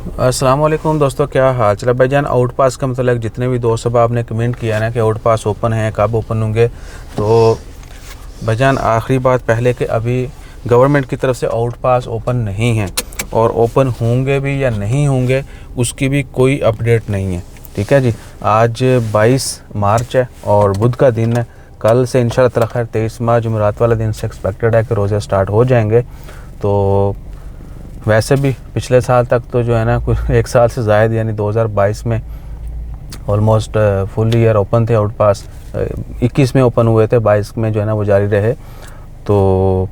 अस्सलाम वालेकुम दोस्तों, क्या हाल चल भाईजान। आउट पास का मतलब जितने भी दोस्त अब आपने कमेंट किया ना कि आउट पास ओपन है, कब ओपन होंगे, तो भाईजान आखिरी बात पहले कि अभी गवर्नमेंट की तरफ से आउट पास ओपन नहीं है, और ओपन होंगे भी या नहीं होंगे उसकी भी कोई अपडेट नहीं है। ठीक है जी। आज 22 मार्च है और बुध का दिन है। कल से इंशाल्लाह ताला खैर 23 मार्च जुमेरात वाला दिन से एक्सपेक्टेड है कि रोज़े स्टार्ट हो जाएंगे। तो वैसे भी पिछले साल तक तो जो है ना कुछ एक साल से ज़ायद यानी 2022 में ऑलमोस्ट फुल ईयर ओपन थे आउट पास। 21 में ओपन हुए थे, 22 में जो है ना वो जारी रहे। तो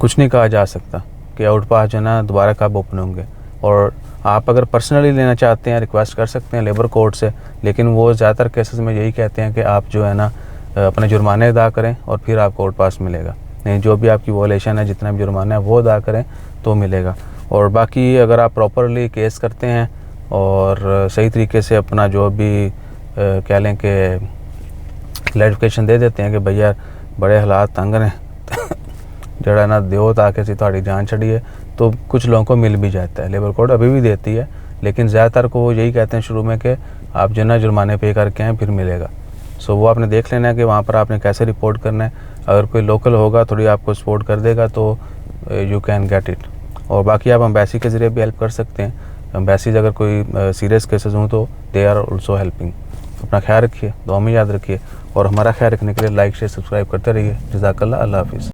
कुछ नहीं कहा जा सकता कि आउट पास जो है ना दोबारा कब ओपन होंगे। और आप अगर पर्सनली लेना चाहते हैं रिक्वेस्ट कर सकते हैं लेबर कोर्ट से, लेकिन वो ज़्यादातर केसेस में यही कहते हैं कि आप जो है ना अपने जुर्माने अदा करें और फिर आपको आउट पास मिलेगा। नहीं, जो भी आपकी वॉलेशन है, जितना भी जुर्माना है वो अदा करें तो मिलेगा। और बाकी अगर आप प्रॉपरली केस करते हैं और सही तरीके से अपना जो भी कह लें कि क्लैरिफिकेशन दे देते हैं कि भैया बड़े हालात तंग ने जड़ा ना दो ताकि सी थोड़ी जान छड़िए, तो कुछ लोगों को मिल भी जाता है। लेबर कोड अभी भी देती है, लेकिन ज़्यादातर को वो यही कहते हैं शुरू में कि आप जो ना जुर्माने पे करके आएँ फिर मिलेगा। सो वो आपने देख लेना है कि वहाँ पर आपने कैसे रिपोर्ट करना है। अगर कोई लोकल होगा थोड़ी आपको सपोर्ट कर देगा तो यू कैन गेट इट। और बाकी आप एम्बेसी के ज़रिए भी हेल्प कर सकते हैं। एम्बेसीज अगर कोई सीरियस केसेस हों तो दे आर ऑल्सो हेल्पिंग। अपना ख्याल रखिए, दुआ में याद रखिए, और हमारा ख्याल रखने के लिए लाइक शेयर सब्सक्राइब करते रहिए। जज़ाकल्लाह, अल्लाह हाफ़िज़।